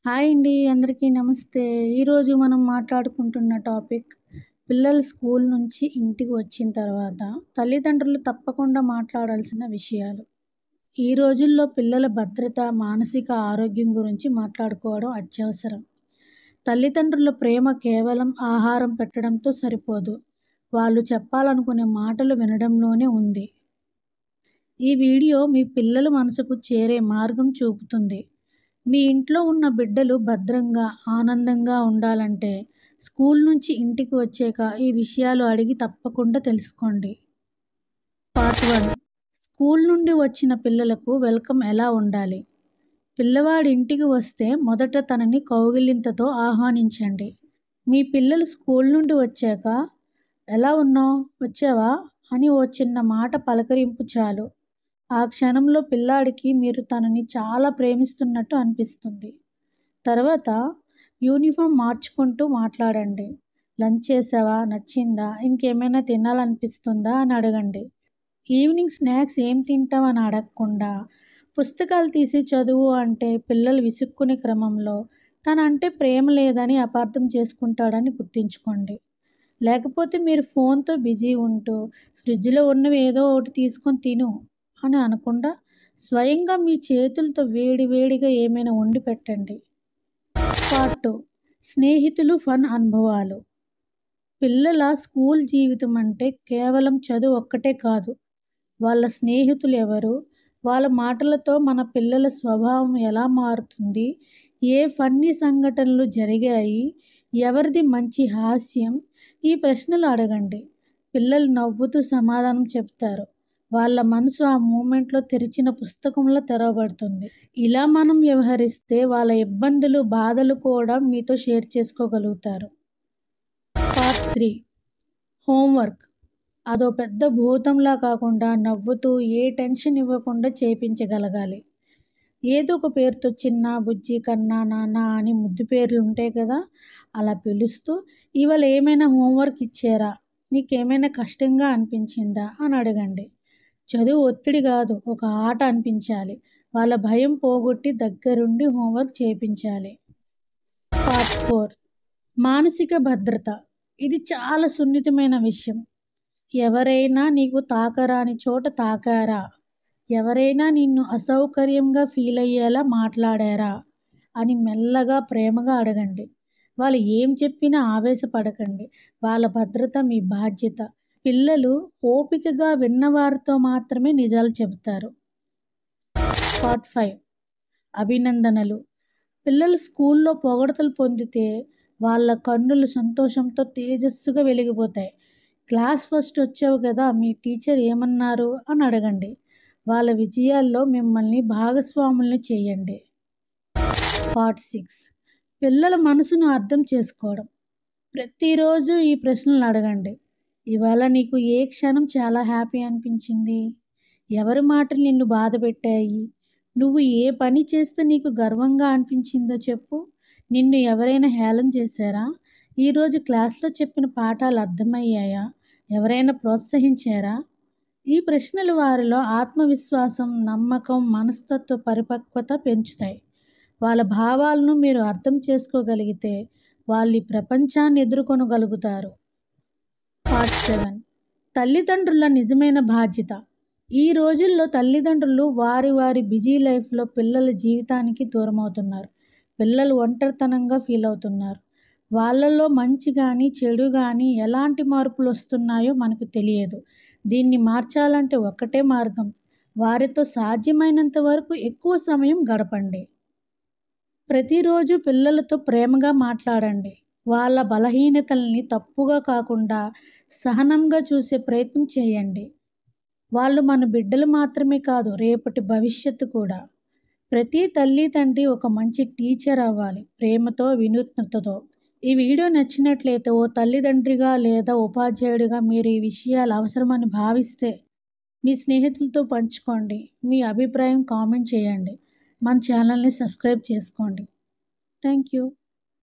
Hi అండి. అందరికీ నమస్తే. ఈరోజు మనం మాట్లాడుకుంటున్న టాపిక్ పిల్లలు స్కూల్ నుంచి ఇంటికి వచ్చిన తర్వాత తల్లిదండ్రులు తప్పకుండా మాట్లాడాల్సిన విషయాలు. ఈ రోజుల్లో పిల్లల భద్రత, మానసిక ఆరోగ్యం గురించి మాట్లాడుకోవడం అత్యవసరం. తల్లిదండ్రుల ప్రేమ కేవలం ఆహారం పెట్టడంతో సరిపోదు. వాళ్ళు చెప్పాలనుకునే మాటలు వినడంలోనే ఉంది. ఈ వీడియో మీ పిల్లల మనసుకు చేరే మార్గం చూపుతుంది. మీ ఇంట్లో ఉన్న బిడ్డలు భద్రంగా, ఆనందంగా ఉండాలంటే స్కూల్ నుంచి ఇంటికి వచ్చాక ఈ విషయాలు అడిగి తప్పకుండా తెలుసుకోండి. పార్ట్ 1. స్కూల్ నుండి వచ్చిన పిల్లలకు వెల్కమ్ ఎలా ఉండాలి? పిల్లవాడి ఇంటికి వస్తే మొదట తనని కౌగిలింతతో ఆహ్వానించండి. మీ పిల్లలు స్కూల్ నుండి వచ్చాక ఎలా ఉన్నావు, వచ్చావా అని ఓ చిన్న మాట పలకరింపు చాలు. ఆ క్షణంలో పిల్లాడికి మీరు తనని చాలా ప్రేమిస్తున్నట్టు అనిపిస్తుంది. తర్వాత యూనిఫామ్ మార్చుకుంటూ మాట్లాడండి. లంచ్ చేసావా, నచ్చిందా, ఇంకేమైనా తినాలనిపిస్తుందా అని అడగండి. ఈవినింగ్ స్నాక్స్ ఏం తింటావు అని అడగకుండా పుస్తకాలు తీసి చదువు అంటే పిల్లలు విసుక్కునే క్రమంలో తనంటే ప్రేమ లేదని అపార్థం చేసుకుంటాడని గుర్తుంచుకోండి. లేకపోతే మీరు ఫోన్తో బిజీ ఉంటూ ఫ్రిడ్జ్లో ఉన్నవి ఏదో ఒకటి తీసుకొని తిను అని అనకుండా స్వయంగా మీ చేతులతో వేడి వేడిగా ఏమైనా వండి పెట్టండి. పార్ట్ 2. స్నేహితులు ఫన్ అనుభవాలు. పిల్లల స్కూల్ జీవితం అంటే కేవలం చదువు ఒక్కటే కాదు. వాళ్ళ స్నేహితులు ఎవరు, వాళ్ళ మాటలతో మన పిల్లల స్వభావం ఎలా మారుతుంది, ఏ ఫన్నీ సంఘటనలు జరిగాయి, ఎవరిది మంచి హాస్యం, ఈ ప్రశ్నలు అడగండి. పిల్లలు నవ్వుతూ సమాధానం చెప్తారు. వాళ్ళ మనసు ఆ మూమెంట్లో తెరిచిన పుస్తకంలో తెరవబడుతుంది. ఇలా మనం వ్యవహరిస్తే వాళ్ళ ఇబ్బందులు, బాధలు కూడా మీతో షేర్ చేసుకోగలుగుతారు. పార్ట్ 3. హోంవర్క్. అదో పెద్ద భూతంలా కాకుండా నవ్వుతూ ఏ టెన్షన్ ఇవ్వకుండా చేయించగలగాలి. ఏదో ఒక పేరుతో చిన్న, బుజ్జి, కన్నా, నాన్న అని ముద్దు పేర్లు ఉంటాయి కదా, అలా పిలుస్తూ ఇవాళ ఏమైనా హోంవర్క్ ఇచ్చారా, నీకేమైనా కష్టంగా అనిపించిందా అని అడగండి. చదువు ఒత్తిడి కాదు, ఒక ఆట అనిపించాలి. వాళ్ళ భయం పోగొట్టి దగ్గరుండి హోంవర్క్ చేయించాలి. పార్ట్ 4. మానసిక భద్రత. ఇది చాలా సున్నితమైన విషయం. ఎవరైనా నీకు తాకరాని చోట తాకారా, ఎవరైనా నిన్ను అసౌకర్యంగా ఫీల్ అయ్యేలా మాట్లాడారా అని మెల్లగా ప్రేమగా అడగండి. వాళ్ళు ఏం చెప్పినా ఆవేశపడకండి. వాళ్ళ భద్రత మీ బాధ్యత. పిల్లలు ఓపికగా విన్నవారితో మాత్రమే నిజాలు చెబుతారు. పార్ట్ 5. అభినందనలు. పిల్లలు స్కూల్లో పొగడతలు పొందితే వాళ్ళ కన్నులు సంతోషంతో తేజస్సుగా వెలిగిపోతాయి. క్లాస్ ఫస్ట్ వచ్చావు కదా, మీ టీచర్ ఏమన్నారు అని అడగండి. వాళ్ళ విజయాల్లో మిమ్మల్ని భాగస్వాముల్ని చేయండి. పార్ట్ 6. పిల్లల మనసును అర్థం చేసుకోవడం. ప్రతిరోజు ఈ ప్రశ్నలు అడగండి. ఇవాళ నీకు ఏ క్షణం చాలా హ్యాపీ అనిపించింది, ఎవరి మాటలు నిన్ను బాధ పెట్టాయి, నువ్వు ఏ పని చేస్తే నీకు గర్వంగా అనిపించిందో చెప్పు, నిన్ను ఎవరైనా హేళన చేశారా, ఈరోజు క్లాస్లో చెప్పిన పాఠాలు అర్థమయ్యాయా, ఎవరైనా ప్రోత్సహించారా? ఈ ప్రశ్నలు వారిలో ఆత్మవిశ్వాసం, నమ్మకం, మనస్తత్వ పరిపక్వత పెంచుతాయి. వాళ్ళ భావాలను మీరు అర్థం చేసుకోగలిగితే వాళ్ళు ఈ ప్రపంచాన్ని ఎదుర్కొనగలుగుతారు. పార్ట్ 7. తల్లిదండ్రుల నిజమైన బాధ్యత. ఈ రోజుల్లో తల్లిదండ్రులు వారి బిజీ లైఫ్లో పిల్లల జీవితానికి దూరమవుతున్నారు. పిల్లలు ఒంటరితనంగా ఫీల్ అవుతున్నారు. వాళ్ళలో మంచి కానీ చెడు కానీ ఎలాంటి మార్పులు వస్తున్నాయో మనకు తెలియదు. దీన్ని మార్చాలంటే ఒక్కటే మార్గం. వారితో సాధ్యమైనంత వరకు ఎక్కువ సమయం గడపండి. ప్రతిరోజు పిల్లలతో ప్రేమగా మాట్లాడండి. వాళ్ళ బలహీనతల్ని తప్పుగా కాకుండా సహనంగా చూసే ప్రయత్నం చేయండి. వాళ్ళు మన బిడ్డలు మాత్రమే కాదు, రేపటి భవిష్యత్తు కూడా. ప్రతి తల్లి తండ్రి ఒక మంచి టీచర్ అవ్వాలి, ప్రేమతో, వినూత్నతతో. ఈ వీడియో నచ్చినట్లయితే ఓ తల్లిదండ్రిగా లేదా ఉపాధ్యాయుడిగా మీరు ఈ విషయాలు అవసరమని భావిస్తే మీ స్నేహితులతో పంచుకోండి. మీ అభిప్రాయం కామెంట్ చేయండి. మన ఛానల్ని సబ్స్క్రైబ్ చేసుకోండి. Thank you.